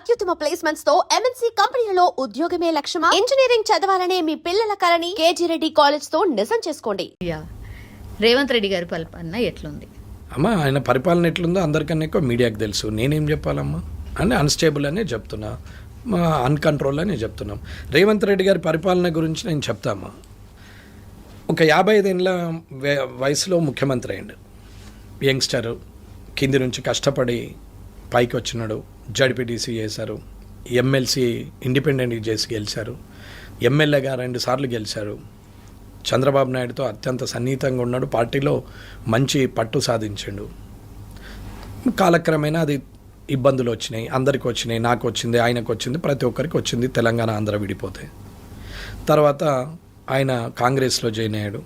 అత్యుత్తమ ప్లేస్మెంట్స్ తో ఎంఎన్సీ కంపెనీలలో ఉద్యోగమే లక్ష్యమా? ఇంజనీరింగ్ చదవాలనే మీ పిల్లల కలని కేజీ రెడ్డి కాలేజ్ తో నిజం చేసుకోండి. రేవంత్ రెడ్డి గారి పరిపాలన ఎట్లుంది అమ్మా? ఆయన పరిపాలన ఎట్లుందో అందరికన్నా ఎక్కువ మీడియాకి తెలుసు. నేనేం చెప్పాలమ్మా? అంటే అన్స్టేబుల్ అనే చెప్తున్నా, అన్కంట్రోల్ అనే చెప్తున్నాం. రేవంత్ రెడ్డి గారి పరిపాలన గురించి నేను చెప్తామా. ఒక 55 ఏళ్ళ వయసులో ముఖ్యమంత్రి అయ్యాడు. యంగ్స్టర్, కింది నుంచి కష్టపడి పైకి వచ్చినాడు. జడ్పీటీసీ చేశారు, ఎమ్మెల్సీ ఇండిపెండెంట్ చేసి గెలిచారు, ఎమ్మెల్యేగా 2 సార్లు గెలిచారు. చంద్రబాబు నాయుడుతో అత్యంత సన్నిహితంగా ఉన్నాడు, పార్టీలో మంచి పట్టు సాధించాడు. కాలక్రమేణా అది ఇబ్బందులు వచ్చినాయి, అందరికి వచ్చినాయి, నాకు వచ్చింది, ఆయనకు వచ్చింది, ప్రతి ఒక్కరికి వచ్చింది. తెలంగాణ ఆంధ్ర విడిపోతే తర్వాత ఆయన కాంగ్రెస్లో జాయిన్ అయ్యాడు,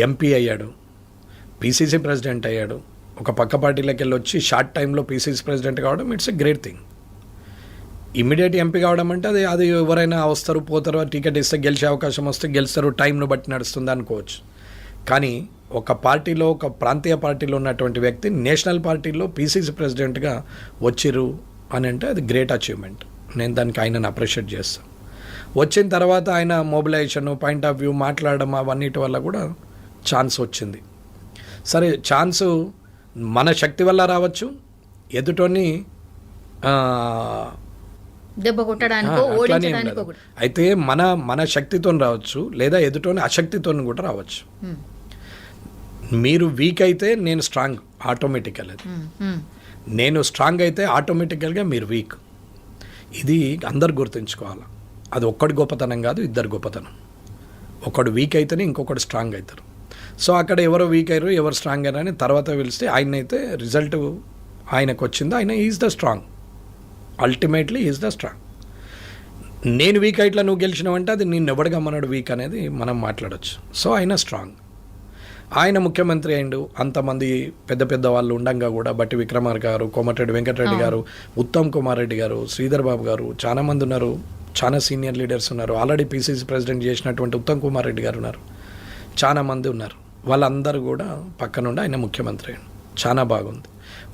ఎంపీ అయ్యాడు, పీసీసీ ప్రెసిడెంట్ అయ్యాడు. ఒక పక్క పార్టీలోకి వెళ్ళి వచ్చి షార్ట్ టైంలో పీసీసీ ప్రెసిడెంట్ కావడం it's a great thing. Immediate MP కావడం అంటే అది ఎవరైనా వస్తారు పోతారు, టికెట్ ఇస్తే గెలిచే అవకాశం వస్తే గెలుస్తారు, టైంను బట్టి నడుస్తుంది అనుకోవచ్చు. కానీ ఒక పార్టీలో, ఒక ప్రాంతీయ పార్టీలో ఉన్నటువంటి వ్యక్తి నేషనల్ పార్టీలో పీసీసీ ప్రెసిడెంట్గా వచ్చిర్రు అని అంటే అది గ్రేట్ అచీవ్మెంట్. నేను దానికి ఆయనను అప్రిషియేట్ చేస్తాను. వచ్చిన తర్వాత ఆయన మొబిలైజేషన్, పాయింట్ ఆఫ్ వ్యూ, మాట్లాడడం అవన్నిటి వల్ల కూడా ఛాన్స్ వచ్చింది. సరే, ఛాన్సు మన శక్తి వల్ల రావచ్చు, ఎదుటోని దెబ్బ కొట్టడానికో ఓడించడానికో. అయితే మన శక్తితో రావచ్చు, లేదా ఎదుటోని అశక్తితో కూడా రావచ్చు. మీరు వీక్ అయితే నేను స్ట్రాంగ్ ఆటోమేటికల్. అది నేను స్ట్రాంగ్ అయితే ఆటోమేటికల్గా మీరు వీక్. ఇది అందరు గుర్తుంచుకోవాలి. అది ఒక్కడి గొప్పతనం కాదు, ఇద్దరు గొప్పతనం. ఒకడు వీక్ అయితేనే ఇంకొకడు స్ట్రాంగ్ అవుతారు. సో అక్కడ ఎవరో వీక్ అయ్యారు, ఎవరు స్ట్రాంగ్ అయ్యారు అని తర్వాత పిలిస్తే ఆయన అయితే రిజల్ట్ ఆయనకు వచ్చింది. ఆయన is the strong, ultimately is the strong. నేను వీక్ అయిట్లా నువ్వు గెలిచినావంటే అది నేను ఎవడు గమ్మన్నాడు వీక్ అనేది మనం మాట్లాడచ్చు. సో ఆయన స్ట్రాంగ్. ఆయన ముఖ్యమంత్రి అయిండు. అంతమంది పెద్ద పెద్ద వాళ్ళు ఉండంగా కూడా బట్టి విక్రమార్క గారు, కోమటిరెడ్డి వెంకటరెడ్డి గారు, ఉత్తమ్ కుమార్ రెడ్డి గారు, శ్రీధర్ బాబు గారు, చాలా మంది ఉన్నారు, చాలా సీనియర్ లీడర్స్ ఉన్నారు. ఆల్రెడీ పీసీసీ ప్రెసిడెంట్ చేసినటువంటి ఉత్తమ్ కుమార్ రెడ్డి గారు ఉన్నారు, చాలా మంది ఉన్నారు. వాళ్ళందరూ కూడా పక్కనుండి ఆయన ముఖ్యమంత్రి అయ్యాడు. చాలా బాగుంది.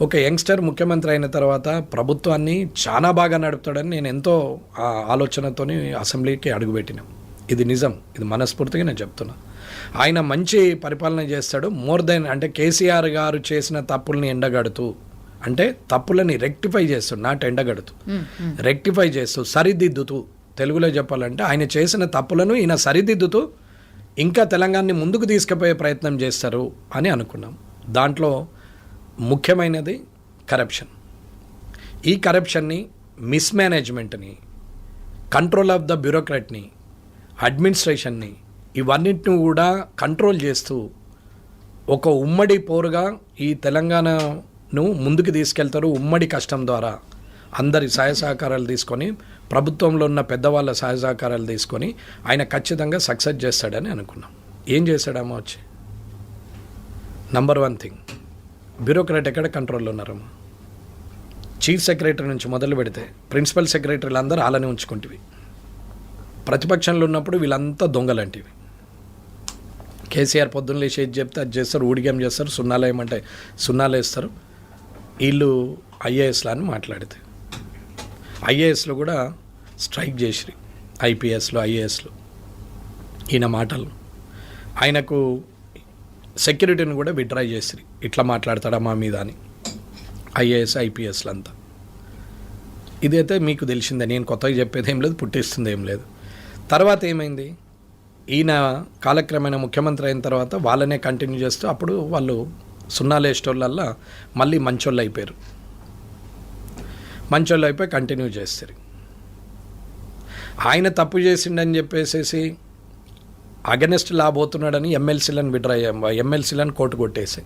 ఒక యంగ్స్టర్ ముఖ్యమంత్రి అయిన తర్వాత ప్రభుత్వాన్ని చాలా బాగా నడుపుతాడని నేను ఎంతో ఆలోచనతో అసెంబ్లీకి అడుగుపెట్టినాం. ఇది నిజం, ఇది మనస్ఫూర్తిగా నేను చెప్తున్నా. ఆయన మంచి పరిపాలన చేస్తాడు. మోర్ దెన్ అంటే కేసీఆర్ గారు చేసిన తప్పుల్ని ఎండగడుతూ, అంటే తప్పులని రెక్టిఫై చేస్తాడు, నాట్ ఎండగడుతూ, రెక్టిఫై చేస్తూ, సరిదిద్దుతూ. తెలుగులో చెప్పాలంటే ఆయన చేసిన తప్పులను ఈయన సరిదిద్దుతూ ఇంకా తెలంగాణని ముందుకు తీసుకుపోయే ప్రయత్నం చేస్తారు అని అనుకున్నాం. దాంట్లో ముఖ్యమైనది కరప్షన్. ఈ కరప్షన్ని, మిస్మేనేజ్మెంట్ని, కంట్రోల్ ఆఫ్ ద బ్యూరోక్రాట్ని, అడ్మినిస్ట్రేషన్ని, ఇవన్నిటిని కూడా కంట్రోల్ చేస్తూ ఒక ఉమ్మడి పోరుగా ఈ తెలంగాణను ముందుకు తీసుకెళ్తారు. ఉమ్మడి కష్టం ద్వారా అందరి సహాయ సహకారాలు తీసుకొని, ప్రభుత్వంలో ఉన్న పెద్దవాళ్ళ సహాయ సహకారాలు తీసుకొని ఆయన ఖచ్చితంగా సక్సెస్ చేస్తాడని అనుకున్నాం. ఏం చేశాడమ్మా? వచ్చి నంబర్ 1 థింగ్, బ్యూరోక్రాట్ ఎక్కడ కంట్రోల్లో ఉన్నారమ్మా? చీఫ్ సెక్రటరీ నుంచి మొదలు పెడితే ప్రిన్సిపల్ సెక్రటరీలు అందరూ అలానే ఉంచుకుంటేవి. ప్రతిపక్షంలో ఉన్నప్పుడు వీళ్ళంతా దొంగలంటివి. కేసీఆర్ పొద్దున్న లేచి ఏది చెప్తే అది చేస్తారు, ఊడిగం చేస్తారు, సున్నాలు ఏమంటే సున్నాలు వేస్తారు. వీళ్ళు ఐఏఎస్లు అని మాట్లాడితే ఐఏఎస్లు కూడా స్ట్రైక్ చేసిరి, ఐపీఎస్లు, ఐఏఎస్లు. ఈయన మాటలు, ఆయనకు సెక్యూరిటీని కూడా విత్డ్రా చేసిరి. ఇట్లా మాట్లాడతాడా మా మీద అని ఐఏఎస్, ఐపీఎస్లు అంతా. ఇదైతే మీకు తెలిసిందే, నేను కొత్తగా చెప్పేది ఏం లేదు, పుట్టిస్తుంది ఏం లేదు. తర్వాత ఏమైంది? ఈయన కాలక్రమేణా ముఖ్యమంత్రి అయిన తర్వాత వాళ్ళనే కంటిన్యూ చేస్తూ అప్పుడు వాళ్ళు సున్నాలు వేసేటోళ్ళల్లా మళ్ళీ మంచోళ్ళు అయిపోయారు. మంచోళ్ళు అయిపోయి కంటిన్యూ చేస్తారు. ఆయన తప్పు చేసిండని చెప్పేసి అగెనెస్ట్ లా పోతున్నాడని ఎమ్మెల్సీలను కోర్టు కొట్టేసి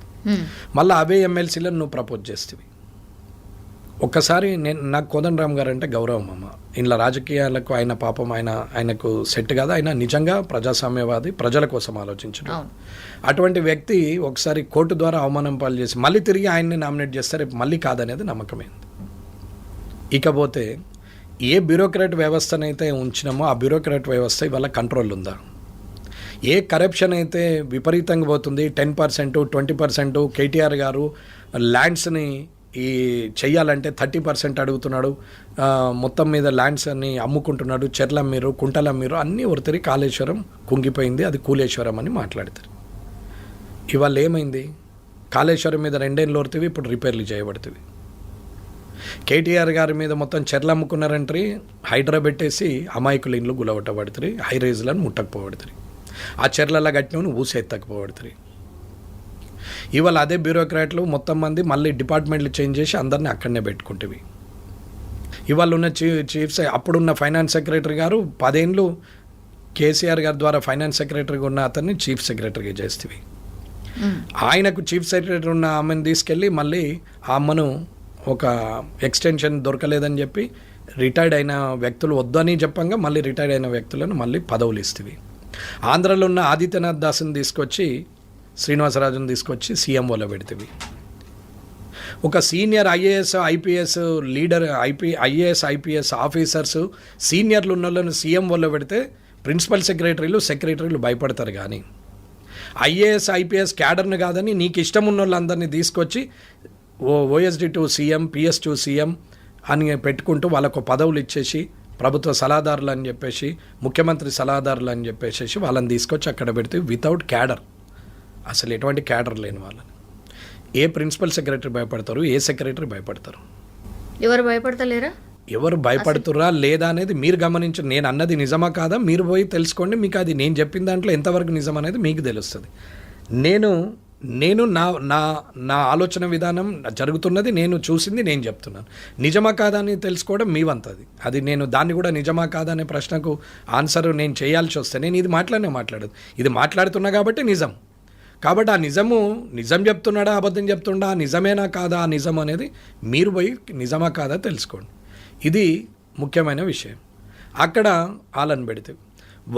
మళ్ళీ అవే ఎమ్మెల్సీలను నువ్వు ప్రపోజ్ చేస్తేవి. ఒక్కసారి నాకు కోదండరామ్ గారు అంటే గౌరవం అమ్మ. ఇలా రాజకీయాలకు ఆయన పాపం ఆయనకు సెట్ కాదు. ఆయన నిజంగా ప్రజాస్వామ్యవాది, ప్రజల కోసం ఆలోచించడం. అటువంటి వ్యక్తి ఒకసారి కోర్టు ద్వారా అవమానం పాలు చేసి మళ్ళీ తిరిగి ఆయన్ని నామినేట్ చేస్తారు, మళ్ళీ కాదనేది నమ్మకమైంది. ఇకపోతే ఏ బ్యూరోక్రాట్ వ్యవస్థనైతే ఉంచినామో ఆ బ్యూరోక్రాట్ వ్యవస్థ ఇవాళ కంట్రోల్ ఉందా? ఏ కరప్షన్ అయితే విపరీతంగా పోతుంది, 10%, 20% కేటీఆర్ గారు ల్యాండ్స్ని ఈ చెయ్యాలంటే 30% అడుగుతున్నాడు, మొత్తం మీద ల్యాండ్స్ అన్ని అమ్ముకుంటున్నాడు, చెర్లమ్మీరు కుంటలమ్మీరు అన్నీ ఒరితిరి, కాళేశ్వరం కుంగిపోయింది, అది కూలేశ్వరం అని మాట్లాడతారు. ఇవాళ ఏమైంది? కాళేశ్వరం మీద 2 ఏళ్ళు ఓర్తివి, ఇప్పుడు రిపేర్లు చేయబడుతుంది. కేటీఆర్ గారి మీద మొత్తం చెర్లు అమ్ముకున్నారంటే హైడ్రా పెట్టేసి అమాయకుల ఇండ్లు గులవట్టబడుతుంది, హై రైజులను ముట్టకపోబడుతుంది, ఆ చెర్లలా కట్టినవి ఊసి ఎత్తకపోబడుతుంది. ఇవాళ అదే బ్యూరోక్రాట్లు మొత్తం మంది మళ్ళీ డిపార్ట్మెంట్లు చేంజ్ చేసి అందరినీ అక్కడనే పెట్టుకుంటేవి. ఇవాళ ఉన్న చీఫ్ అప్పుడున్న ఫైనాన్స్ సెక్రటరీ గారు 10 ఏళ్ళు కేసీఆర్ గారి ద్వారా ఫైనాన్స్ సెక్రటరీగా ఉన్న అతన్ని చీఫ్ సెక్రటరీగా చేస్తేవి. ఆయనకు చీఫ్ సెక్రటరీ ఉన్న ఆమెను తీసుకెళ్ళి మళ్ళీ ఆ అమ్మను ఒక ఎక్స్టెన్షన్ దొరకలేదని చెప్పి రిటైర్డ్ అయిన వ్యక్తులు వద్దని చెప్పంగా మళ్ళీ రిటైర్డ్ అయిన వ్యక్తులను మళ్ళీ పదవులు ఇస్తేవి. ఆంధ్రలో ఉన్న ఆదిత్యనాథ్ దాస్ని తీసుకొచ్చి శ్రీనివాసరాజును తీసుకొచ్చి సీఎంఓలో పెడితేవి. ఒక senior IAS IPS leader IAS IPS officers సీనియర్లు ఉన్న వాళ్ళని సీఎంఓలో పెడితే ప్రిన్సిపల్ సెక్రటరీలు భయపడతారు. కానీ ఐఏఎస్ ఐపీఎస్ క్యాడర్ను కాదని నీకు ఇష్టం ఉన్న వాళ్ళందరినీ తీసుకొచ్చి OSD to CM, PS to CM అని పెట్టుకుంటూ వాళ్ళకు పదవులు ఇచ్చేసి ప్రభుత్వ సలహాదారులు అని చెప్పేసి, ముఖ్యమంత్రి సలహాదారులు అని చెప్పేసి వాళ్ళని తీసుకొచ్చి అక్కడ పెడితే వితౌట్ క్యాడర్, అసలు ఎటువంటి క్యాడర్ లేని వాళ్ళని ఏ ప్రిన్సిపల్ సెక్రటరీ భయపడతారు? ఏ సెక్రటరీ భయపడతారు? ఎవరు భయపడతలేరా? ఎవరు భయపడుతురా లేదా అనేది మీరు గమనించండి. నేను అన్నది నిజమా కాదా మీరు పోయి తెలుసుకోండి. మీకు అది నేను చెప్పిన దాంట్లో ఎంతవరకు నిజం అనేది మీకు తెలుస్తుంది. నేను నా ఆలోచన విధానం జరుగుతున్నది, నేను చూసింది నేను చెప్తున్నాను. నిజమా కాదా అని తెలుసుకోవడం మీ వంతది. అది నేను దాన్ని కూడా నిజమా కాదా అనే ప్రశ్నకు ఆన్సర్ నేను చేయాల్సి వస్తే నేను ఇది మాట్లాడదు, ఇది మాట్లాడుతున్నా కాబట్టి నిజం. కాబట్టి ఆ నిజం చెప్తున్నాడా అబద్ధం చెప్తుండా, నిజమేనా కాదా ఆ నిజం అనేది మీరు పోయి నిజమా కాదా తెలుసుకోండి. ఇది ముఖ్యమైన విషయం. అక్కడ వాళ్ళని పెడితే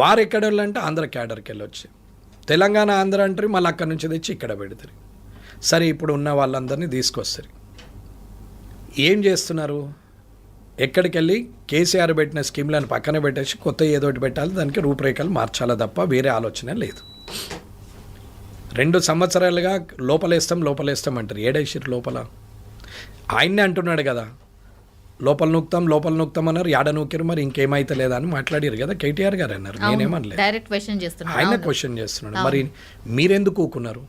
వారు ఎక్కడ వెళ్ళంటే ఆంధ్ర క్యాడర్కి వెళ్ళొచ్చి, తెలంగాణ ఆంధ్ర అంటారు, మళ్ళీ అక్కడి నుంచి తెచ్చి ఇక్కడ పెడతారు. సరే, ఇప్పుడు ఉన్న వాళ్ళందరినీ తీసుకొస్తారు. ఏం చేస్తున్నారు? ఎక్కడికి వెళ్ళి కేసీఆర్ పెట్టిన స్కీమ్లను పక్కన పెట్టేసి కొత్త ఏదో ఒకటి పెట్టాలి, దానికి రూపురేఖలు మార్చాలా తప్ప వేరే ఆలోచన లేదు. 2 సంవత్సరాలుగా లోపలేస్తాం అంటారు. ఏడేసిరు లోపల? ఆయన్నే అంటున్నాడు కదా, లోపల నూక్తాం అన్నారు, యాడ నూకిరు, మరి ఇంకేమైతే లేదా అని మాట్లాడారు కదా కేటీఆర్ గారు అన్నారు. నేనేమనలేదు, ఆయన క్వశ్చన్ చేస్తున్నాడు. మరి మీరెందుకు ఊకున్నారు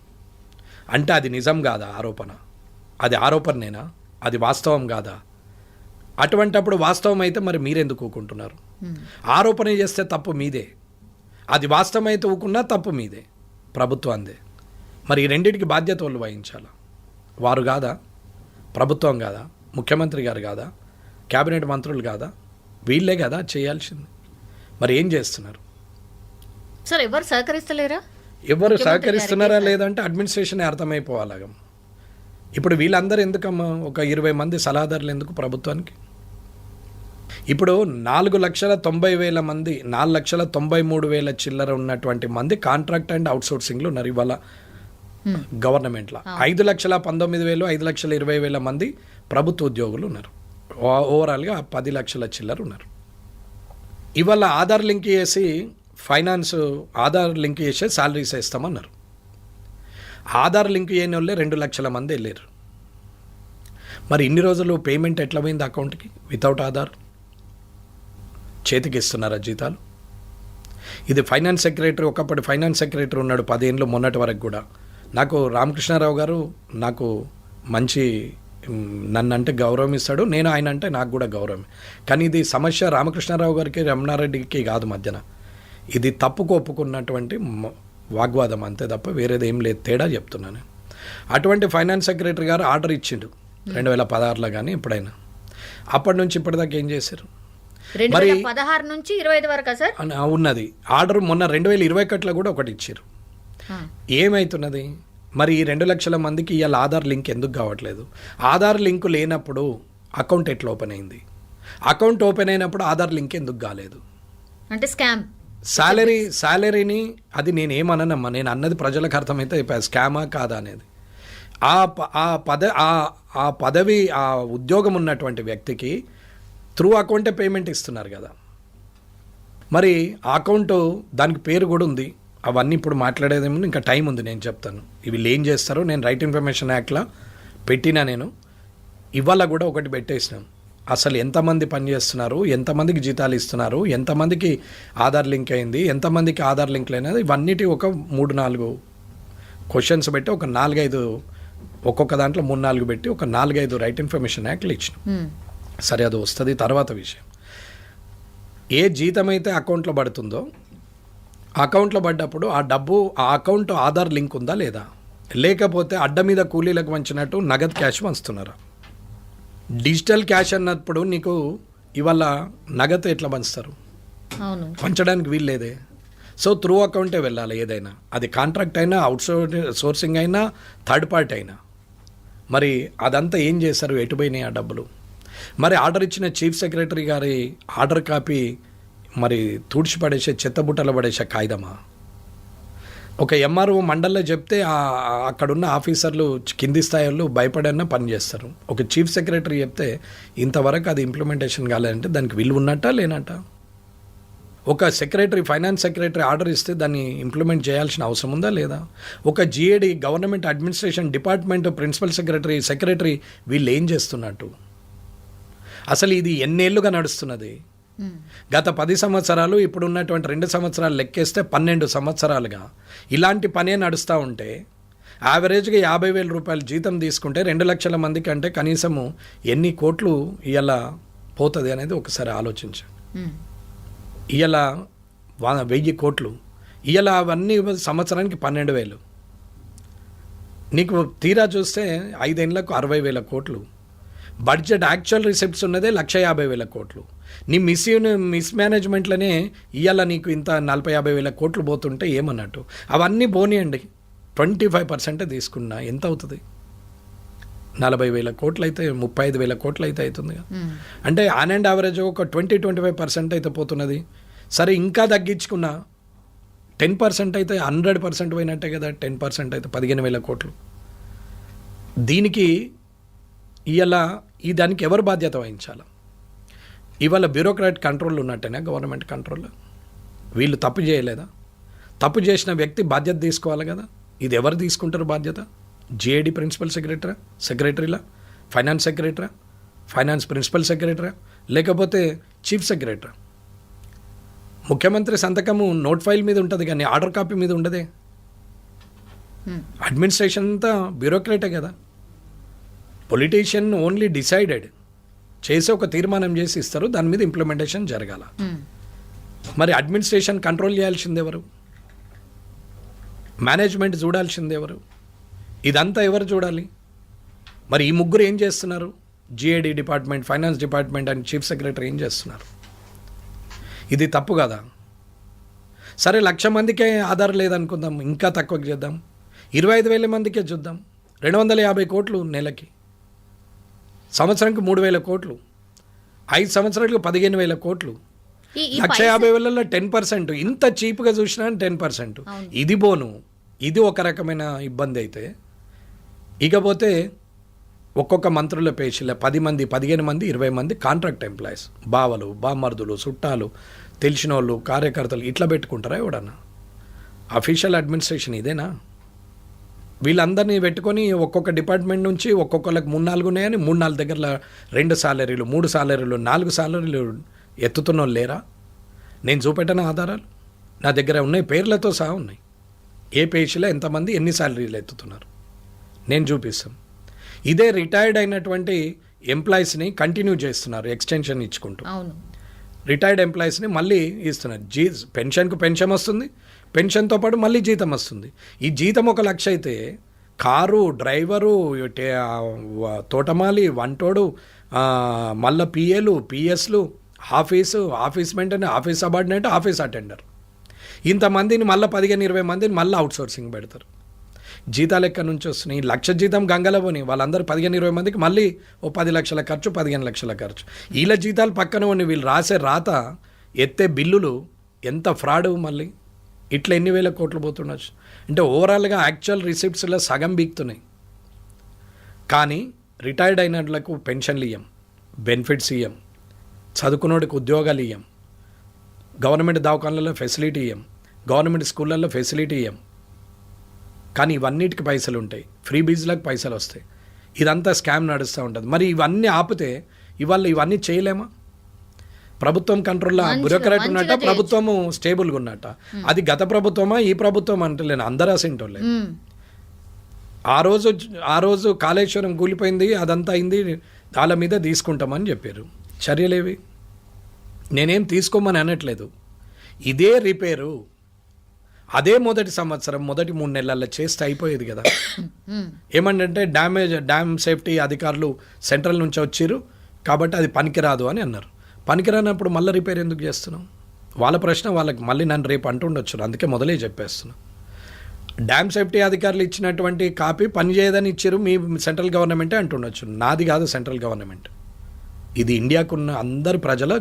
అంటే అది నిజం కాదా ఆరోపణ? అది ఆరోపణనేనా? అది వాస్తవం కాదా? అటువంటప్పుడు వాస్తవం అయితే మరి మీరెందుకు ఊకుంటున్నారు? ఆరోపణ చేస్తే తప్పు మీదే, అది వాస్తవం అయితే ఊకున్నా తప్పు మీదే, ప్రభుత్వందే. మరి ఈ రెండింటికి బాధ్యత వాళ్ళు వహించాలా? వారు కాదా? ప్రభుత్వం కాదా? ముఖ్యమంత్రి గారు కాదా? క్యాబినెట్ మంత్రులు కాదా? వీళ్ళే కదా చేయాల్సింది. మరి ఏం చేస్తున్నారు? సార్ ఎవరు సహకరిస్తలేరా? ఎవరు సహకరిస్తున్నారా లేదంటే అడ్మినిస్ట్రేషన్ అర్థమైపోవాలాగం. ఇప్పుడు వీళ్ళందరూ ఎందుకమ్మా ఒక 20 మంది సలహాదారులు ఎందుకు ప్రభుత్వానికి? ఇప్పుడు 4,90,000 మంది, 4,93,000 చిల్లర ఉన్నటువంటి మంది కాంట్రాక్ట్ అండ్ అవుట్సోర్సింగ్లో ఉన్నారు ఇవాళ గవర్నమెంట్లో. 5,19,000, 5,20,000 మంది ప్రభుత్వ ఉద్యోగులు ఉన్నారు. ఓవరాల్గా 10 లక్షల చిల్లర ఉన్నారు. ఇవాళ ఆధార్ లింక్ చేసి ఆధార్ లింక్ చేసే శాలరీస్ వేస్తామన్నారు. ఆధార్ లింక్ చేయని వాళ్ళే 2 లక్షల మంది వెళ్ళారు. మరి ఇన్ని రోజులు పేమెంట్ ఎట్లా పోయింది అకౌంట్కి? వితౌట్ ఆధార్ చేతికి ఇస్తున్నారా జీతాలు? ఇది ఫైనాన్స్ సెక్రటరీ, ఒకప్పటి ఫైనాన్స్ సెక్రటరీ ఉన్నాడు 10 ఏళ్ళు మొన్నటి వరకు కూడా. నాకు రామకృష్ణారావు గారు నాకు మంచి, నన్ను అంటే గౌరవం ఇస్తాడు, నేను ఆయన అంటే నాకు కూడా గౌరవం. కానీ ఇది సమస్య రామకృష్ణారావు గారికి రమణారెడ్డికి కాదు మధ్యన, ఇది తప్పుకు ఒప్పుకున్నటువంటి వాగ్వాదం అంతే తప్ప వేరేది ఏం లేదు. తేడా చెప్తున్నాను. అటువంటి ఫైనాన్స్ సెక్రటరీ గారు ఆర్డర్ ఇచ్చిండు 2016లో కానీ ఎప్పుడైనా. అప్పటి నుంచి ఇప్పటిదాకా ఏం చేశారు? 2016 నుంచి 25 వరకు సార్ ఉన్నది ఆర్డర్. మొన్న 2021లో కూడా ఒకటి ఇచ్చారు. ఏమవుతున్నది మరి? ఈ 2 లక్షల మందికి ఇవాళ ఆధార్ లింక్ ఎందుకు కావట్లేదు? ఆధార్ లింక్ లేనప్పుడు అకౌంట్ ఎట్లా ఓపెన్ అయింది? అకౌంట్ ఓపెన్ అయినప్పుడు ఆధార్ లింక్ ఎందుకు కాలేదు? అంటే స్కామ్. శాలరీని అది నేనేమనమ్మా, నేను అన్నది ప్రజలకు అర్థమైతే స్కామా కాదా అనేది. ఆ పదవి ఆ ఉద్యోగం ఉన్నటువంటి వ్యక్తికి త్రూ అకౌంటే పేమెంట్ ఇస్తున్నారు కదా. మరి ఆ అకౌంట్ దానికి పేరు కూడా ఉంది. అవన్నీ ఇప్పుడు మాట్లాడేదేమో ఇంకా టైం ఉంది, నేను చెప్తాను. ఇవి ఏం చేస్తారో నేను రైట్ ఇన్ఫర్మేషన్ యాక్ట్లో పెట్టినా. నేను ఇవాళ కూడా ఒకటి పెట్టేసినాం, అసలు ఎంతమంది పనిచేస్తున్నారు, ఎంతమందికి జీతాలు ఇస్తున్నారు, ఎంతమందికి ఆధార్ లింక్ అయింది, ఎంతమందికి ఆధార్ లింక్ లేనిది, ఇవన్నిటి ఒక 3-4 క్వశ్చన్స్ పెట్టి ఒక 4-5 ఒక్కొక్క దాంట్లో 3-4 పెట్టి ఒక 4-5 రైట్ ఇన్ఫర్మేషన్ యాక్ట్లు ఇచ్చినాం. సరే అది వస్తుంది తర్వాత విషయం. ఏ జీతం అయితే అకౌంట్లో పడుతుందో అకౌంట్లో పడ్డప్పుడు ఆ డబ్బు ఆ అకౌంట్ ఆధార్ లింక్ ఉందా లేదా, లేకపోతే అడ్డ మీద కూలీలకు వంచినట్టు నగదు క్యాష్ వంచుతున్నారా? డిజిటల్ క్యాష్ అన్నప్పుడు నీకు ఇవాళ నగదు ఎట్లా పంచుతారు? అవును, పంచడానికి వీల్లేదే. సో త్రూ అకౌంటే వెళ్ళాలి ఏదైనా, అది కాంట్రాక్ట్ అయినా అవుట్ సోర్సింగ్ అయినా థర్డ్ పార్టీ అయినా. మరి అదంతా ఏం చేశారు, ఎటుపోయినాయి ఆ డబ్బులు? మరి ఆర్డర్ ఇచ్చిన చీఫ్ సెక్రటరీ గారి ఆర్డర్ కాపీ మరి తుడిచిపడేసే చెత్తబుట్టలో పడేసే కాగితమా? ఒక ఎంఆర్ఓ మండల్లో చెప్తే అక్కడున్న ఆఫీసర్లు కింది స్థాయి వాళ్ళు భయపడన్నా పనిచేస్తారు. ఒక చీఫ్ సెక్రటరీ చెప్తే ఇంతవరకు అది ఇంప్లిమెంటేషన్ కాలేదంటే దానికి విలువ ఉన్నట్టా లేనట్ట? ఒక సెక్రటరీ, ఫైనాన్స్ సెక్రటరీ ఆర్డర్ ఇస్తే దాన్ని ఇంప్లిమెంట్ చేయాల్సిన అవసరం ఉందా లేదా? ఒక GAD, government administration department principal secretary వీళ్ళు ఏం చేస్తున్నట్టు? అసలు ఇది ఎన్నేళ్లుగా నడుస్తున్నది? గత 10 సంవత్సరాలు, ఇప్పుడు ఉన్నటువంటి 2 సంవత్సరాలు లెక్కేస్తే 12 సంవత్సరాలుగా ఇలాంటి పనే నడుస్తూ ఉంటే యావరేజ్గా 50,000 రూపాయలు జీతం తీసుకుంటే 2 లక్షల మందికి అంటే కనీసము ఎన్ని కోట్లు ఇలా పోతుంది అనేది ఒకసారి ఆలోచించండి. ఇలా 1000 కోట్లు, ఇలా అవన్నీ సంవత్సరానికి 12,000. నీకు తీరా చూస్తే 5 ఏళ్లకు 60,000 కోట్లు. బడ్జెట్ యాక్చువల్ రిసిప్ట్స్ ఉన్నదే 150,000 కోట్లు. నీ మిస్ మేనేజ్మెంట్లోనే ఇవాళ నీకు ఇంత 40-50,000 కోట్లు పోతుంటే ఏమన్నట్టు? అవన్నీ పోనీయండి, 25% తీసుకున్నా ఎంత అవుతుంది? 40,000 కోట్లు అయితే 35,000 కోట్లు అయితే అవుతుంది. అంటే ఆన్ అండ్ యావరేజ్ ఒక 20-25% అయితే పోతున్నది. సరే ఇంకా తగ్గించుకున్నా 10% అయితే 100% పోయినట్టే కదా. 10% అయితే 15,000 కోట్లు. దీనికి ఇవాళ దానికి ఎవరు బాధ్యత వహించాలి? ఇవాళ బ్యూరోక్రాట్ కంట్రోల్ ఉన్నట్టేనా గవర్నమెంట్ కంట్రోల్? వీళ్ళు తప్పు చేయలేదా? తప్పు చేసిన వ్యక్తి బాధ్యత తీసుకోవాలి కదా. ఇది ఎవరు తీసుకుంటారు బాధ్యత? జిఏడి ప్రిన్సిపల్ సెక్రటరీలా, finance secretary, finance principal secretary, లేకపోతే చీఫ్ సెక్రటరీ? ముఖ్యమంత్రి సంతకము నోట్ ఫైల్ మీద ఉంటుంది కానీ ఆర్డర్ కాపీ మీద ఉండదే. అడ్మినిస్ట్రేషన్ అంతా బ్యూరోక్రాటే కదా. పొలిటీషియన్ ఓన్లీ డిసైడెడ్ చేసి ఒక తీర్మానం చేసి ఇస్తారు, దాని మీద ఇంప్లిమెంటేషన్ జరగాల. మరి అడ్మినిస్ట్రేషన్ కంట్రోల్ చేయాల్సింది ఎవరు? మేనేజ్మెంట్ చూడాల్సింది ఎవరు? ఇదంతా ఎవరు చూడాలి? మరి ఈ ముగ్గురు ఏం చేస్తున్నారు? GAD department, finance department and chief secretary ఏం చేస్తున్నారు? ఇది తప్పు కదా. సరే 1,00,000 మందికే ఆధార్ లేదనుకుందాం, ఇంకా తక్కువ చేద్దాం, 25,000 మందికే చూద్దాం. 250 కోట్లు నెలకి, సంవత్సరానికి 3,000 కోట్లు, 5 సంవత్సరాలకు 15,000 కోట్లు, 150,000లో 10%. ఇంత చీప్గా చూసినా 10%. ఇది బోను. ఇది ఒక రకమైన ఇబ్బంది అయితే, ఇకపోతే ఒక్కొక్క మంత్రుల పేషీల 10 మంది, 15 మంది, 20 మంది కాంట్రాక్ట్ ఎంప్లాయీస్, బావలు, బామర్దులు, చుట్టాలు, తెలిసిన వాళ్ళు, కార్యకర్తలు ఇట్లా పెట్టుకుంటారా ఎవడన్నా? అఫీషియల్ అడ్మినిస్ట్రేషన్ ఇదేనా? వీళ్ళందరినీ పెట్టుకొని ఒక్కొక్క డిపార్ట్మెంట్ నుంచి ఒక్కొక్కరికి 3-4 ఉన్నాయని 3-4 దగ్గర 2 సాలరీలు, 3 సాలరీలు, 4 సాలరీలు ఎత్తుతున్న వాళ్ళు లేరా? నేను చూపెట్టిన ఆధారాలు నా దగ్గర ఉన్నాయి, పేర్లతో సహా ఉన్నాయి. ఏ పేషీలో ఎంతమంది ఎన్ని సాలరీలు ఎత్తుతున్నారు నేను చూపిస్తాం. ఇదే రిటైర్డ్ అయినటువంటి ఎంప్లాయీస్ని కంటిన్యూ చేస్తున్నారు, ఎక్స్టెన్షన్ ఇచ్చుకుంటూ. రిటైర్డ్ ఎంప్లాయీస్ని మళ్ళీ ఇస్తున్నారు. పెన్షన్కు పెన్షన్ వస్తుంది, పెన్షన్తో పాటు మళ్ళీ జీతం వస్తుంది. ఈ జీతం 1,00,000 అయితే కారు, డ్రైవరు, తోటమాలి, వంటోడు, మళ్ళీ పిఏలు, పిఎస్లు, office maintenance, office subordinate, office attender, ఇంతమందిని మళ్ళీ 15-20 మందిని మళ్ళీ అవుట్సోర్సింగ్ పెడతారు. జీతాలు ఎక్కడి నుంచి వస్తున్నాయి? 1,00,000 జీతం గంగలో పోని వాళ్ళందరూ 15-20 మందికి మళ్ళీ ఓ 10 లక్షల ఖర్చు, 15 లక్షల ఖర్చు. వీళ్ళ జీతాలు పక్కన ఉన్న వీళ్ళు రాసే రాత, ఎత్తే బిల్లులు ఎంత ఫ్రాడ్. మళ్ళీ ఇట్లా ఎన్ని వేల కోట్లు పోతుండొచ్చు. అంటే ఓవరాల్గా యాక్చువల్ రిసిప్ట్స్లో సగం బీక్తున్నాయి. కానీ రిటైర్డ్ అయినట్లకు పెన్షన్లు ఇయ్యం, బెనిఫిట్స్ ఇయ్యం, చదువుకున్నోడికి ఉద్యోగాలు ఇయ్యం, గవర్నమెంట్ దవాఖానలలో ఫెసిలిటీ ఇయ్యం, గవర్నమెంట్ స్కూళ్ళల్లో ఫెసిలిటీ ఇయ్యం. కానీ ఇవన్నిటికి పైసలు ఉంటాయి, ఫ్రీ బీజ్లకు పైసలు వస్తాయి. ఇదంతా స్కామ్ నడుస్తూ ఉంటుంది. మరి ఇవన్నీ ఆపితే ఇవాళ ఇవన్నీ చేయలేమా? ప్రభుత్వం కంట్రోల్లో బ్యూరోక్రాట్ ఉన్నట్ట, ప్రభుత్వము స్టేబుల్గా ఉన్నట్ట. అది గత ప్రభుత్వమా ఈ ప్రభుత్వం అంటలేను, అందరూ అసంటోళ్ళే. ఆ రోజు కాళేశ్వరం కూలిపోయింది, అదంతా అయింది, వాళ్ళ మీద తీసుకుంటామని చెప్పారు. చర్యలేవి? నేనేం తీసుకోమని అనట్లేదు. ఇదే రిపేరు అదే మొదటి సంవత్సరం మొదటి 3 నెలల్లో చేస్తే అయిపోయేది కదా. ఏమంటే డ్యామ్ సేఫ్టీ అధికారులు సెంట్రల్ నుంచి వచ్చారు కాబట్టి అది పనికిరాదు అని అన్నారు. పనికిరానప్పుడు మళ్ళీ రిపేర్ ఎందుకు చేస్తున్నాం? వాళ్ళ ప్రశ్న వాళ్ళకి. మళ్ళీ నన్ను రేపు అంటుండొచ్చు, అందుకే మొదలే చెప్పేస్తున్నా. డ్యామ్ సేఫ్టీ అధికారులు ఇచ్చినటువంటి కాపీ పనిచేయదని ఇచ్చారు మీ సెంట్రల్ గవర్నమెంటే అంటుండొచ్చు. నాది కాదు సెంట్రల్ గవర్నమెంట్, ఇది ఇండియాకున్న అందరి ప్రజల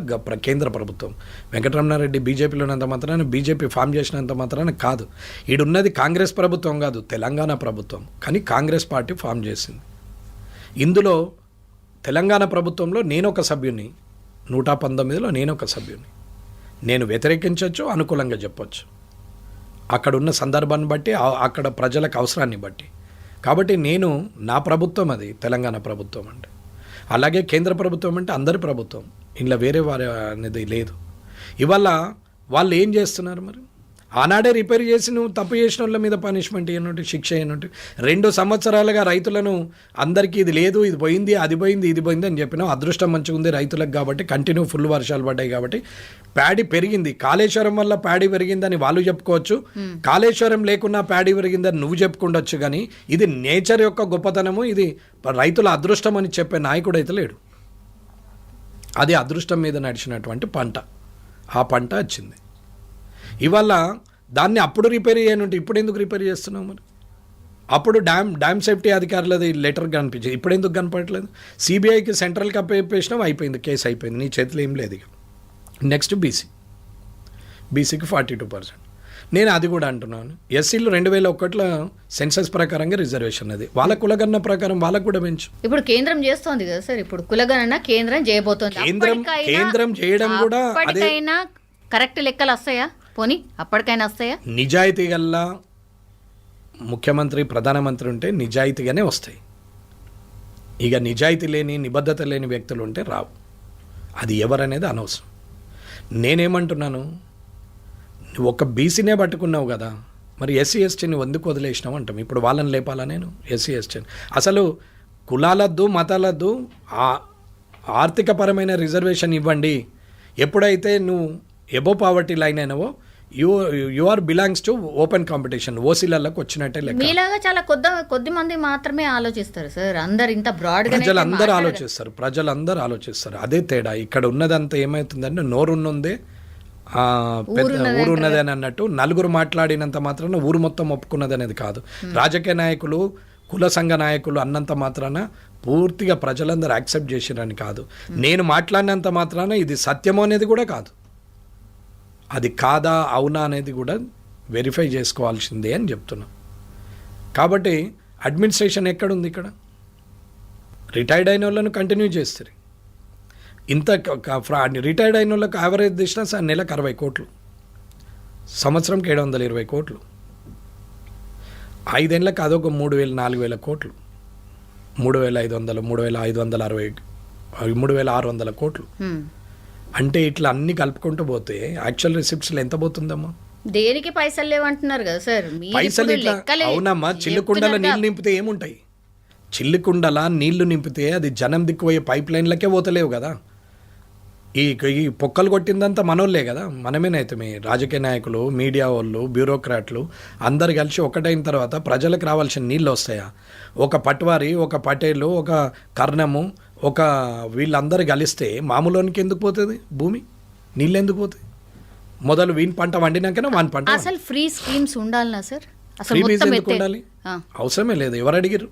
కేంద్ర ప్రభుత్వం. వెంకటరమణారెడ్డి బీజేపీలో ఉన్నంత మాత్రాన, బీజేపీ ఫామ్ చేసినంత మాత్రాన కాదు. ఈడున్నది కాంగ్రెస్ ప్రభుత్వం కాదు, తెలంగాణ ప్రభుత్వం. కానీ కాంగ్రెస్ పార్టీ ఫామ్ చేసింది. ఇందులో తెలంగాణ ప్రభుత్వంలో నేను ఒక సభ్యుని, 119లో నేను ఒక సభ్యుని. నేను వ్యతిరేకించవచ్చు, అనుకూలంగా చెప్పొచ్చు, అక్కడున్న సందర్భాన్ని బట్టి, అక్కడ ప్రజలకు అవసరాన్ని బట్టి. కాబట్టి నేను, నా ప్రభుత్వం అది తెలంగాణ ప్రభుత్వం అంటే. అలాగే కేంద్ర ప్రభుత్వం అంటే అందరి ప్రభుత్వం, ఇంట్లో వేరే వారి అనేది లేదు. ఇవాళ వాళ్ళు ఏం చేస్తున్నారు? మరి ఆనాడే రిపేర్ చేసి నువ్వు తప్పు చేసిన వాళ్ళ మీద పనిష్మెంట్ ఇవ్వనుంటే, శిక్ష ఇవ్వనుంటే. 2 సంవత్సరాలుగా రైతులను అందరికీ ఇది లేదు, ఇది పోయింది, అది పోయింది, ఇది పోయింది అని చెప్పినావు. అదృష్టం మంచిగా ఉంది రైతులకు కాబట్టి, కంటిన్యూ ఫుల్ వర్షాలు పడ్డాయి కాబట్టి ప్యాడీ పెరిగింది. కాళేశ్వరం వల్ల ప్యాడీ పెరిగిందని వాళ్ళు చెప్పుకోవచ్చు, కాళేశ్వరం లేకున్నా ప్యాడీ పెరిగిందని నువ్వు చెప్పుకుండొచ్చు. కానీ ఇది నేచర్ యొక్క గొప్పతనము, ఇది రైతుల అదృష్టం అని చెప్పే నాయకుడు అయితే లేడు. అది అదృష్టం మీద నడిచినటువంటి పంట, ఆ పంట వచ్చింది. ఇవాళ దాన్ని అప్పుడు రిపేర్ చేయనుంటే ఇప్పుడు ఎందుకు రిపేర్ చేస్తున్నావు? మరి అప్పుడు డ్యామ్ సేఫ్టీ అధికారులది లెటర్ కనిపించింది, ఇప్పుడు ఎందుకు కనపడట్లేదు? సిబిఐకి సెంట్రల్కి అప్పేసినావు, అయిపోయింది, కేసు అయిపోయింది, నీ చేతిలో ఏం లేదు. ఇక నెక్స్ట్ బీసీకి 42%. నేను అది కూడా అంటున్నాను. ఎస్సీలు 2001లో సెన్సస్ ప్రకారంగా రిజర్వేషన్, అది వాళ్ళ కులగణన ప్రకారం వాళ్ళకు కూడా పెంచు. ఇప్పుడు కేంద్రం చేస్తోంది కదా సార్, ఇప్పుడు కులగణన కేంద్రం చేయబోతోంది. కేంద్రం చేయడం కూడా అదే. కరెక్ట్ లెక్కలు వస్తాయా? పోనీ అప్పటికైనా వస్తాయా? నిజాయితీ గల్ల ముఖ్యమంత్రి, ప్రధానమంత్రి ఉంటే నిజాయితీగానే వస్తాయి. ఇక నిజాయితీ లేని, నిబద్ధత లేని వ్యక్తులు ఉంటే రావు. అది ఎవరనేది అనవసరం. నేనేమంటున్నాను, నువ్వు ఒక బీసీనే పట్టుకున్నావు కదా, మరి ఎస్సీ ఎస్టీని ఎందుకు వదిలేసినావు అంటాం. ఇప్పుడు వాళ్ళని లేపాలా నేను? ఎస్సీ ఎస్టీని అసలు కులాలద్దు, మతాలద్దు, ఆర్థికపరమైన రిజర్వేషన్ ఇవ్వండి. ఎప్పుడైతే నువ్వు ఎబో పావర్టీ లైన్ అయినావో, you are belongs to open competition, ఓసీలకు వచ్చినట్టే లెక్క. మీలాగా చాలా కొద్ది మంది మాత్రమే ఆలోచిస్తారు సార్, అందరు ఇంత బ్రాడ్ గా ప్రజలందరూ ఆలోచిస్తారు. అదే తేడా. ఇక్కడ ఉన్నదంతా ఏమవుతుందంటే, నోరున్నుందే ఊరున్నది అని అన్నట్టు, నలుగురు మాట్లాడినంత మాత్రాన ఊరు మొత్తం ఒప్పుకున్నది అనేది కాదు. రాజకీయ నాయకులు, కుల సంఘ నాయకులు అన్నంత మాత్రాన పూర్తిగా ప్రజలందరూ యాక్సెప్ట్ చేసిరని కాదు. నేను మాట్లాడినంత మాత్రాన ఇది సత్యమో అనేది కూడా కాదు. అది కాదా అవునా అనేది కూడా వెరిఫై చేసుకోవాల్సిందే అని చెప్తున్నా. కాబట్టి అడ్మినిస్ట్రేషన్ ఎక్కడుంది? ఇక్కడ రిటైర్డ్ అయిన వాళ్ళను కంటిన్యూ చేస్తారు. ఇంత రిటైర్డ్ అయిన వాళ్ళకి యావరేజ్ తీసినా సార్ నెలకు 60 కోట్లు, సంవత్సరంకి 720 కోట్లు, 5 ఏళ్ళకి అదొక 3,000-4,000 కోట్లు, 3,500, 3,560, 3,600 కోట్లు. అంటే ఇట్లా అన్ని కలుపుకుంటూ పోతే యాక్చువల్ రిసిప్ట్స్లో ఎంత పోతుందమ్మా? దేనికి పైసలు లేవంటున్నారు కదా సార్. పైసలు ఇట్లా అవునమ్మా. చిల్లుకుండల నీళ్ళు నింపితే ఏముంటాయి? చిల్లుకుండల నీళ్లు నింపితే అది జనం దిక్కుపోయే పైప్ లైన్లకే పోతలేవు కదా. ఈ పొక్కలు కొట్టిందంతా మనోళ్ళే కదా, మనమేనైతే రాజకీయ నాయకులు, మీడియా వాళ్ళు, బ్యూరోక్రాట్లు అందరు కలిసి ఒకటైన తర్వాత ప్రజలకు రావాల్సిన నీళ్ళు వస్తాయా? ఒక పట్వారి, ఒక పటేలు, ఒక కర్ణము, ఒక వీళ్ళందరూ కలిస్తే మామూలునికి ఎందుకు పోతుంది భూమి? నీళ్ళు ఎందుకు పోతాయి? మొదలు వీని పంట వండినాకనే వాని పంట. అసలు ఫ్రీ స్కీమ్స్ ఉండాలనా సార్? ఫ్రీ బీజ్ ఎందుకు ఉండాలి? అవసరమే లేదు. ఎవరు అడిగారు?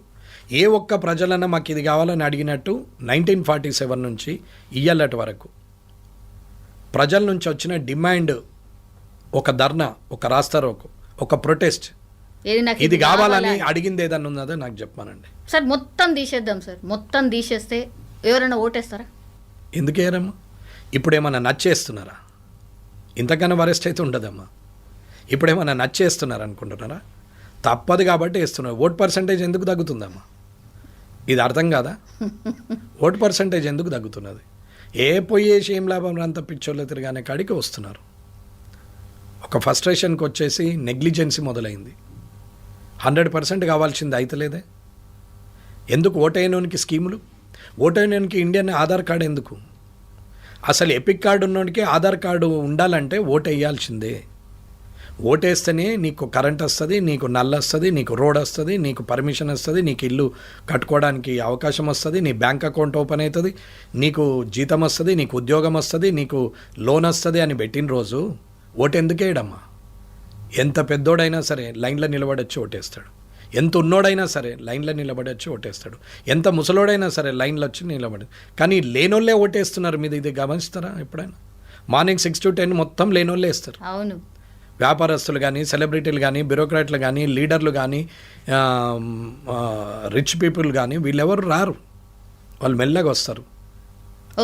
ఏ ఒక్క ప్రజలన్నా మాకు ఇది కావాలని అడిగినట్టు 1947 నుంచి ఇయ్యాలటి వరకు ప్రజల నుంచి వచ్చిన డిమాండ్, ఒక ధర్నా, ఒక రాస్తారోకో, ఒక ప్రొటెస్ట్, ఇది కావాలని అడిగింది ఏదన్నా ఉన్నదో నాకు చెప్పానండి. సార్ మొత్తం తీసేద్దాం సార్, మొత్తం తీసేస్తే ఎవరైనా ఓటేస్తారా? ఎందుకేరమ్మా? ఇప్పుడు ఏమన్నా నచ్చేస్తున్నారా? ఇంతకన్నా వరెస్ట్ అయితే ఉండదమ్మా. ఇప్పుడు ఏమన్నా నచ్చేస్తున్నారు అనుకుంటున్నారా? తప్పదు కాబట్టి వేస్తున్నారు. ఓట్ పర్సంటేజ్ ఎందుకు తగ్గుతుందమ్మా? ఇది అర్థం కాదా? ఓటు పర్సంటేజ్ ఎందుకు తగ్గుతున్నది? ఏ పోయేసి ఏం లాభం అంత పిచ్చోళ్ళు తిరగానే కాడికి వస్తున్నారు. ఒక ఫ్రస్ట్రేషన్కి వచ్చేసి నెగ్లిజెన్సీ మొదలైంది. 100% కావాల్సింది అయితలేదే. ఎందుకు ఓటైనోనికి స్కీములు? ఓటైనోనికి ఇండియన్ ఆధార్ కార్డు ఎందుకు? అసలు ఎపిక్ కార్డు ఉన్నోనికి ఆధార్ కార్డు ఉండాలంటే ఓటు వేయాల్సిందే. ఓటేస్తేనే నీకు కరెంట్ వస్తుంది, నీకు నల్ల వస్తుంది, నీకు రోడ్ వస్తుంది, నీకు పర్మిషన్ వస్తుంది, నీకు ఇల్లు కట్టుకోవడానికి అవకాశం వస్తుంది, నీ బ్యాంక్ అకౌంట్ ఓపెన్ అవుతుంది, నీకు జీతం వస్తుంది, నీకు ఉద్యోగం వస్తుంది, నీకు లోన్ వస్తుంది అని పెట్టిన రోజు ఓటు ఎందుకు వేయడమ్మా? ఎంత పెద్దోడైనా సరే లైన్లో నిలబడొచ్చి ఓటేస్తాడు. ఎంత ఉన్నోడైనా సరే లైన్లో నిలబడొచ్చి ఓటేస్తాడు. ఎంత ముసలోడైనా సరే లైన్లో వచ్చి నిలబడి. కానీ లేనోళ్ళే ఓటేస్తున్నారు. మీద ఇది గమనిస్తారా ఎప్పుడైనా? మార్నింగ్ 6 to 10 మొత్తం లేనోళ్ళే వేస్తారు. అవును. వ్యాపారస్తులు కానీ, సెలబ్రిటీలు కానీ, బ్యూరోక్రాట్లు కానీ, లీడర్లు కానీ, రిచ్ పీపుల్ కానీ వీళ్ళెవరు రారు. వాళ్ళు మెల్లగా వస్తారు.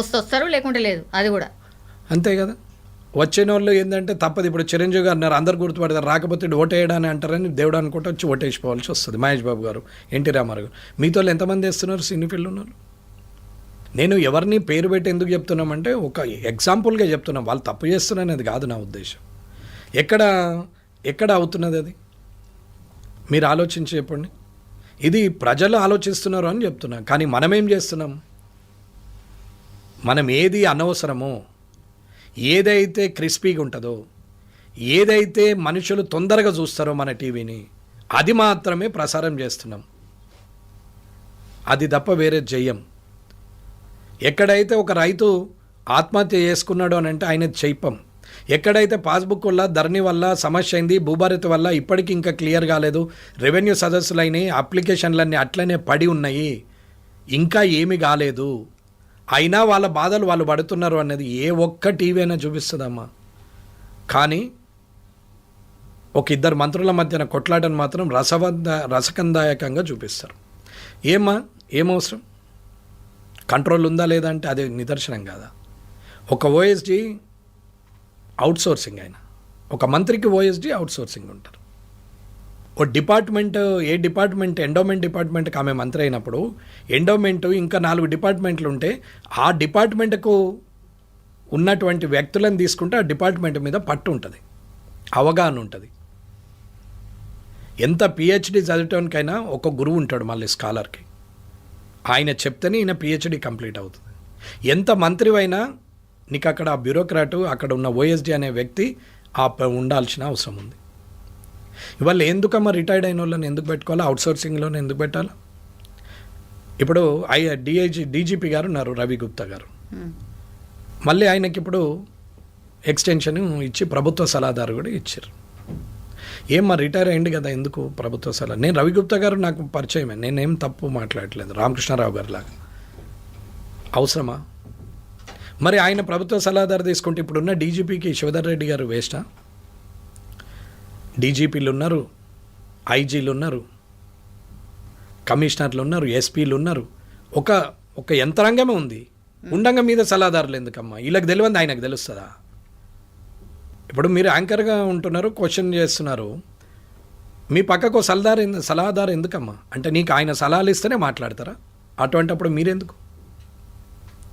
వస్తారు, లేకుంటే లేదు. అది కూడా అంతే కదా. వచ్చిన వాళ్ళు ఏంటంటే తప్పదు. ఇప్పుడు చిరంజీవి గారు అన్నారు, అందరు గుర్తుపడతారు. రాకపోతే ఓటేయడాని అంటారని దేవుడు అనుకుంటే వచ్చి ఓటేసిపోవాల్సి వస్తుంది. మహేష్ బాబు గారు, ఎన్టీ రామారావు గారు, మీతో ఎంతమంది వేస్తున్నారు సినీ ఫీల్డ్ ఉన్నారు? నేను ఎవరిని పేరు పెట్టి ఎందుకు చెప్తున్నామంటే ఒక ఎగ్జాంపుల్గా చెప్తున్నాం. వాళ్ళు తప్పు చేస్తున్నారనేది కాదు నా ఉద్దేశం. ఎక్కడ అవుతున్నది అది మీరు ఆలోచించి చెప్పండి. ఇది ప్రజలు ఆలోచిస్తున్నారు అని చెప్తున్నా. కానీ మనమేం చేస్తున్నాం? మనం ఏది అనవసరమో, ఏదైతే క్రిస్పీగా ఉంటుందో, ఏదైతే మనుషులు తొందరగా చూస్తారో మన టీవీని, అది మాత్రమే ప్రసారం చేస్తున్నాం. అది తప్ప వేరే చెయ్యం. ఎక్కడైతే ఒక రైతు ఆత్మహత్య చేసుకున్నాడు అని అంటే ఆయన చెయ్యం. ఎక్కడైతే పాస్బుక్ వల్ల, ధరణి వల్ల సమస్య అయింది, భూభారతి వల్ల ఇప్పటికీ ఇంకా క్లియర్ కాలేదు, రెవెన్యూ సదస్సులైనవి, అప్లికేషన్లన్నీ అట్లనే పడి ఉన్నాయి, ఇంకా ఏమీ కాలేదు, అయినా వాళ్ళ బాధలు వాళ్ళు పడుతున్నారు అన్నది ఏ ఒక్క టీవీ అయినా చూపిస్తుందమ్మా? కానీ ఒక ఇద్దరు మంత్రుల మధ్యన కొట్లాటను మాత్రం రసకందాయకంగా చూపిస్తారు. ఏమవసరం? కంట్రోల్ ఉందా లేదా అంటే అది నిదర్శనం కాదా? ఒక ఓఎస్డీ అవుట్సోర్సింగ్ అయినా, ఒక మంత్రికి ఓఎస్డీ అవుట్సోర్సింగ్ ఉంటారు. ఓ డిపార్ట్మెంట్, ఏ డిపార్ట్మెంట్, ఎండోమెంట్ డిపార్ట్మెంట్కి ఆమె మంత్రి అయినప్పుడు ఎండోమెంట్ ఇంకా 4 డిపార్ట్మెంట్లు ఉంటే ఆ డిపార్ట్మెంట్కు ఉన్నటువంటి వ్యక్తులను తీసుకుంటే ఆ డిపార్ట్మెంట్ మీద పట్టు ఉంటుంది, అవగాహన ఉంటుంది. ఎంత పిహెచ్డి చదివటానికైనా ఒక గురువు ఉంటాడు మళ్ళీ స్కాలర్కి. ఆయన చెప్తేనే ఈయన పిహెచ్డి కంప్లీట్ అవుతుంది. ఎంత మంత్రివైనా నీకు అక్కడ ఆ బ్యూరోక్రాటు, అక్కడ ఉన్న ఓఎస్డీ అనే వ్యక్తి ఉండాల్సిన అవసరం ఉంది. ఇవాళ ఎందుకమ్మా రిటైర్డ్ అయిన వాళ్ళని ఎందుకు పెట్టుకోవాలా? అవుట్సోర్సింగ్లోనే ఎందుకు పెట్టాలా? ఇప్పుడు డీజీపీ గారు ఉన్నారు, రవి గుప్తా గారు. మళ్ళీ ఆయనకి ఇప్పుడు ఎక్స్టెన్షన్ ఇచ్చి ప్రభుత్వ సలహాదారు కూడా ఇచ్చారు. ఏమ్మా రిటైర్ అయ్యింది కదా, ఎందుకు ప్రభుత్వ సలహా? నేను రవి గుప్తా గారు నాకు పరిచయమే, నేనేం తప్పు మాట్లాడట్లేదు. రామకృష్ణారావు గారు లాగా అవసరమా? మరి ఆయన ప్రభుత్వ సలహాదారు తీసుకుంటే ఇప్పుడున్న డీజీపీకి శివధర్ రెడ్డి గారు వేస్టా? డీజీపీలు ఉన్నారు, ఐజీలు ఉన్నారు, కమిషనర్లు ఉన్నారు, ఎస్పీలు ఉన్నారు, ఒక యంత్రాంగమే ఉంది. ఉండంగా మీద సలహాదారులు ఎందుకమ్మా? వీళ్ళకి తెలియదు, ఆయనకు తెలుస్తుందా? ఇప్పుడు మీరు యాంకర్గా ఉంటున్నారు, క్వశ్చన్ చేస్తున్నారు, మీ పక్కకు సలహాదారు ఎందుకమ్మా అంటే నీకు ఆయన సలహాలు ఇస్తేనే మాట్లాడతారా? అటువంటిప్పుడు మీరెందుకు?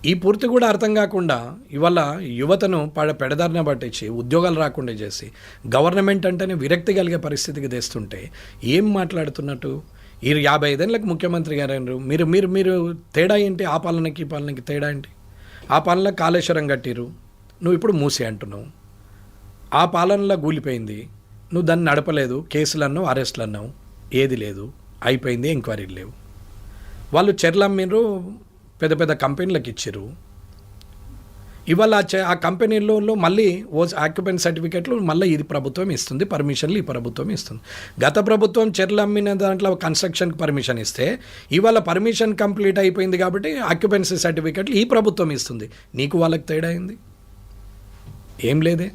ఈ పూర్తి కూడా అర్థం కాకుండా ఇవాళ యువతను పెడదారిన పట్టించి ఉద్యోగాలు రాకుండా చేసి గవర్నమెంట్ అంటేనే విరక్తి కలిగే పరిస్థితికి తెస్తుంటే ఏం మాట్లాడుతున్నట్టు? ఈ 55 ఏళ్ళకి ముఖ్యమంత్రి గారు మీరు మీరు మీరు తేడా ఏంటి? ఆ పాలనకి ఈ పాలనకి తేడా ఏంటి? ఆ పాలన కాళేశ్వరం కట్టిరు, నువ్వు ఇప్పుడు మూసి అంటున్నావు. ఆ పాలనలో కూలిపోయింది, నువ్వు దాన్ని నడపలేదు, కేసులు అన్నావు, అరెస్టులు అన్నావు, ఏది లేదు, అయిపోయింది, ఎంక్వైరీలు లేవు. వాళ్ళు చెర్లు అమ్మిర్రు, పెద్ద పెద్ద కంపెనీలకు ఇచ్చారు. ఇవాళ ఆ కంపెనీల్లో మళ్ళీ ఆక్యుపెంట్ సర్టిఫికెట్లు మళ్ళీ ఇది ప్రభుత్వం ఇస్తుంది, పర్మిషన్లు ఈ ప్రభుత్వం ఇస్తుంది. గత ప్రభుత్వం చెర్లు అమ్మిన దాంట్లో కన్స్ట్రక్షన్కి పర్మిషన్ ఇస్తే ఇవాళ పర్మిషన్ కంప్లీట్ అయిపోయింది కాబట్టి ఆక్యుపెన్సీ సర్టిఫికెట్లు ఈ ప్రభుత్వం ఇస్తుంది. నీకు వాళ్ళకి తేడా అయింది ఏం లేదే?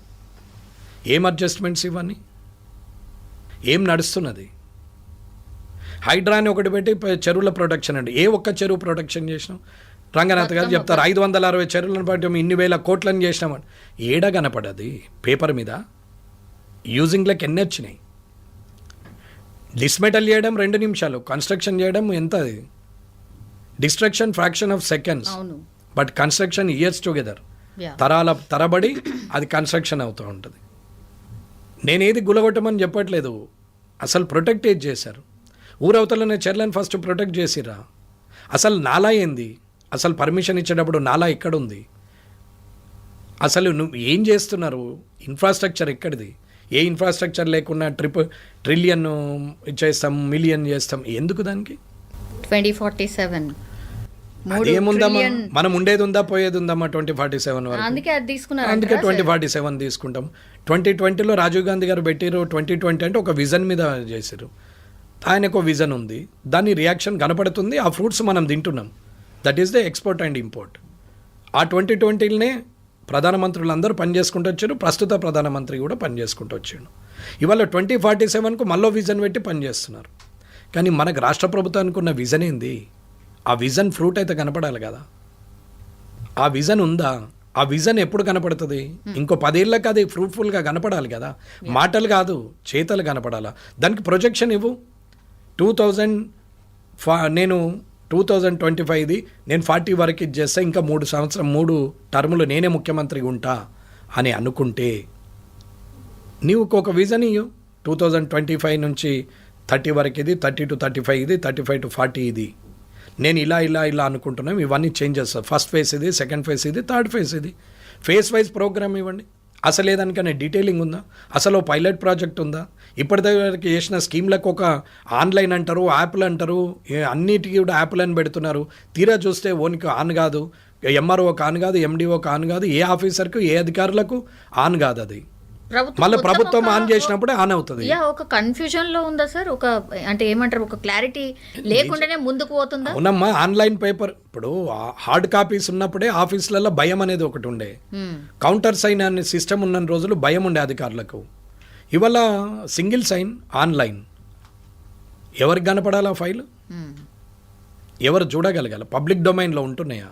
ఏం అడ్జస్ట్మెంట్స్ ఇవన్నీ? ఏం నడుస్తున్నది? హైడ్రా అని ఒకటి పెట్టి చెరువుల ప్రొటెక్షన్ అండి. ఏ ఒక్క చెరువు ప్రొటెక్షన్ చేసినాం? రంగనాథ్ గారు చెప్తారు 560 చెరువులను బట్టి ఇన్ని వేల కోట్లను చేసినామని. ఏడ కనపడది పేపర్ మీద? యూజింగ్లకు ఎన్ని వచ్చినాయి? డిస్మెటల్ చేయడం 2 నిమిషాలు, కన్స్ట్రక్షన్ చేయడం ఎంత? అది డిస్ట్రక్షన్ ఫ్రాక్షన్ ఆఫ్ సెకండ్స్, అవును. But construction years together. Yeah. తరాల తరబడి అది కన్స్ట్రక్షన్ అవుతూ ఉంటుంది. నేనేది గులగొట్టమని చెప్పట్లేదు, అసలు ప్రొటెక్ట్ ఏది చేశారు? ఊరవతలనే చెర్లను ఫస్ట్ ప్రొటెక్ట్ చేసిరా? అసలు నాలా ఏంది? అసలు పర్మిషన్ ఇచ్చేటప్పుడు నాలా ఎక్కడుంది? అసలు నువ్వు ఏం చేస్తున్నారు? ఇన్ఫ్రాస్ట్రక్చర్ ఎక్కడిది? ఏ ఇన్ఫ్రాస్ట్రక్చర్ లేకుండా ట్రిలియన్ చేస్తాం, మిలియన్ చేస్తాం, ఎందుకు దానికి? 2047 అదేముందమ్మా, మనం ఉండేది ఉందా పోయేది ఉందమ్మా 2047 వరకు. అందుకే అది తీసుకున్నారు. అందుకే 2047 తీసుకుంటాం. 2020లో రాజీవ్ గాంధీ గారు పెట్టారు 2020 అంటే ఒక విజన్ మీద చేశారు. ఆయనకు విజన్ ఉంది, దాని రియాక్షన్ కనపడుతుంది, ఆ ఫ్రూట్స్ మనం తింటున్నాం. That is the export and import. ఆ 2020లోనే ప్రధానమంత్రులు అందరూ పనిచేసుకుంటూ వచ్చారు, ప్రస్తుత ప్రధానమంత్రి కూడా పనిచేసుకుంటూ వచ్చాడు. ఇవాళ 2047కు మళ్ళీ విజన్ పెట్టి పనిచేస్తున్నారు. కానీ మనకు రాష్ట్ర ప్రభుత్వానికి ఉన్న విజన్ ఏంది? ఆ విజన్ ఫ్రూట్ అయితే కనపడాలి కదా. ఆ విజన్ ఉందా? ఆ విజన్ ఎప్పుడు కనపడుతుంది? ఇంకో 10 ఏళ్ళకి అది ఫ్రూట్ఫుల్గా కనపడాలి కదా. మాటలు కాదు, చేతలు కనపడాలా. దానికి ప్రొజెక్షన్ ఇవ్వు. నేను 2025 నేను 40 వరకు ఇది చేస్తా, ఇంకా 3 టర్ములు నేనే ముఖ్యమంత్రిగా ఉంటా అని అనుకుంటే నీవు ఒక విజన్ ఇవ్వు. 2025 నుంచి 30 వరకు ఇది, 30 to 35 ఇది, 35 to 40 ఇది, నేను ఇలా అనుకుంటున్నాం, ఇవన్నీ చేంజ్ చేస్తాను. ఫస్ట్ ఫేజ్ ఇది, సెకండ్ ఫేజ్ ఇది, థర్డ్ ఫేజ్ ఇది, ఫేజ్ వైజ్ ప్రోగ్రామ్ ఇవ్వండి. అసలు ఏదానికనే డీటెయిలింగ్ ఉందా? అసలు పైలట్ ప్రాజెక్ట్ ఉందా? ఇప్పటివరకు చేసిన స్కీమ్లకు ఒక ఆన్లైన్ అంటారు, యాప్లు అంటారు, అన్నిటికీ కూడా యాప్లు అని పెడుతున్నారు. తీరా చూస్తే ఓనికి ఆన్ కాదు, ఎంఆర్ఓకి ఆన్ కాదు, ఎండిఓకి ఆన్ కాదు, ఏ ఆఫీసర్కు ఏ అధికారులకు ఆన్ కాదు. అది మళ్ళీ ప్రభుత్వం ఆన్ చేసినప్పుడే ఆన్ అవుతుంది. ఒక కన్ఫ్యూజన్ లో ఉందా సార్? ఒక అంటే ఏమంటారు, ఒక క్లారిటీ లేకుండానే ముందుకు పోతుందా? అవునమ్మా, ఆన్లైన్ పేపర్ ఇప్పుడు హార్డ్ కాపీస్ ఉన్నప్పుడే ఆఫీసులలో భయం అనేది ఒకటి ఉండే. కౌంటర్ సైన్ అనే సిస్టమ్ ఉన్న రోజులు భయం ఉండే అధికారులకు. ఇవాళ సింగిల్ సైన్ ఆన్లైన్. ఎవరికి కనపడాలా ఫైల్? ఎవరు చూడగలగాలి? పబ్లిక్ డొమైన్లో ఉంటున్నాయా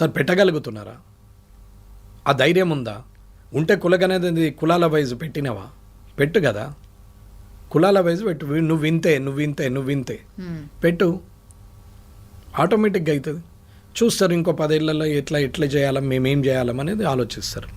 సార్? పెట్టగలుగుతున్నారా? ఆ ధైర్యం ఉందా? ఉంటే కులగనేది కులాల వైజు పెట్టినవా? పెట్టు కదా, కులాల వైజు పెట్టు. నువ్వింతే పెట్టు, ఆటోమేటిక్గా అవుతుంది. చూస్తారు ఇంకో 10 ఏళ్లలో ఎట్లా చేయాలా, మేమేం చేయాలనేది ఆలోచిస్తారు.